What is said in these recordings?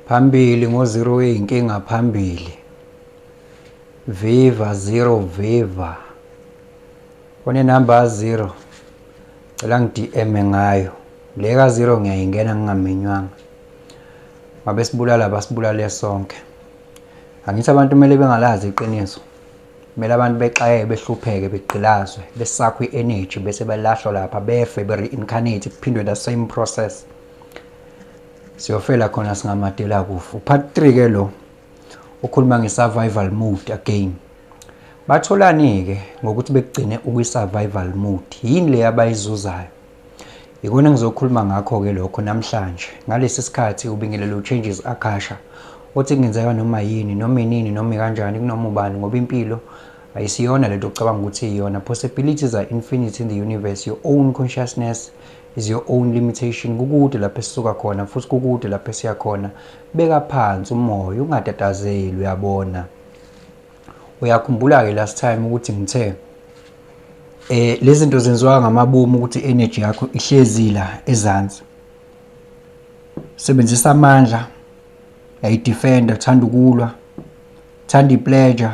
phambili ngo-0 inkinga phambili. Viva 0 viva. Kone number 0. Cela ngi-DM ngayo. Le ka 0 ngiyayingena ngingaminywanga. Ngabe sibulala basibulale sonke. Angithi abantu kumele bengalazi iqiniso. Kumele abantu bexaye behlupheke begqilazwe besakho i-energy bese belahlwa lapha befe be-reincarnate kuphindwe the same process. Siyofela khona singamadela kufa. Part 3 ke lo ukhuluma nge-survival mode again. Batholani ke ngokuthi begcine ukwi-survival mode. Yini le abayizuzayo? Ikona ngizokhuluma ngakho ke lokho namhlanje. Ngalesi sikhathi ubingelelo changes Akasha. Uthi kungenzeka noma yini noma inini noma kanjani kunoma ubani ngoba impilo ayisiyona lento ocabanga ukuthi iyona. Possibilities are infinite in the universe. Your own consciousness is your own limitation. Kukude lapho esisuka khona futhi kukude lapho esiya khona. Beka phansi umoya ungatatazeli uyabona. Uyakhumbula ke last time ukuthi ngithe lezi zinto zenziwa ngamabomu ukuthi energy yakho ihlezi la ezansi. Sebenzisa amandla ayidefender, thanda ukulwa, thanda ipleasure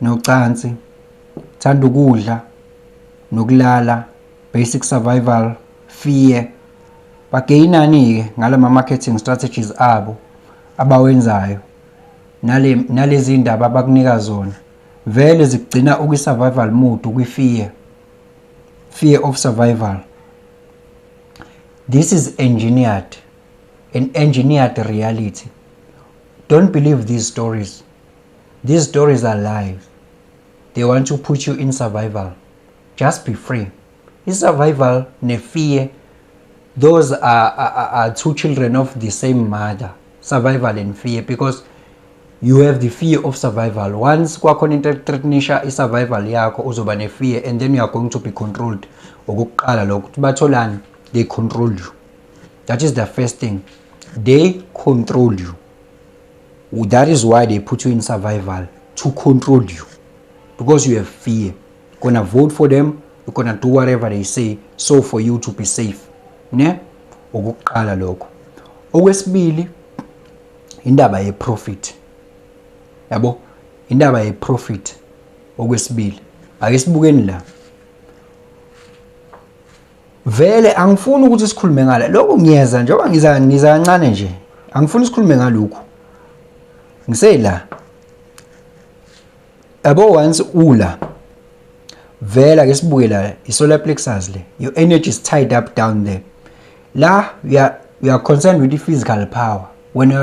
nocansi, thanda ukudla nokulala, basic survival, fear. Bagayinani ke ngalama marketing strategies abo abawenzayo nalezi indaba abakunika zona vele zigcina ukwi-survival mode, ukwi-fear of survival. This is engineered, an engineered reality. Don't believe these stories. These stories are lies. They want to put you in survival. Just be free. Is survival ne fear, those are two children of the same mother. Survival and fear, because you have the fear of survival. Once kwakhona into threatenisha i-survival yakho uzoba ne fear, and then you are going to be controlled. Okuqala lokho batholani, they control you. That is the first thing. They control you. That is why they put you in survival, to control you, because you have fear. You're gonna vote for them, you're gonna do whatever they say, so for you to be safe. Ne? Okuqala lokho. Okwesibili, indaba ye profit. Yabo, indaba ye profit. Okwesibili. Ake sibukeni la. Vele angifuni ukuthi sikhulume ngala. Lokho ngiyeza njengoba ngiza kancane nje. Angifuni sikhulume ngalokho. Ngisela. Yabo once ula. Vele ake sibuke la i-solar plexus le. Your energy is tied up down there. La we are concerned with the physical power. When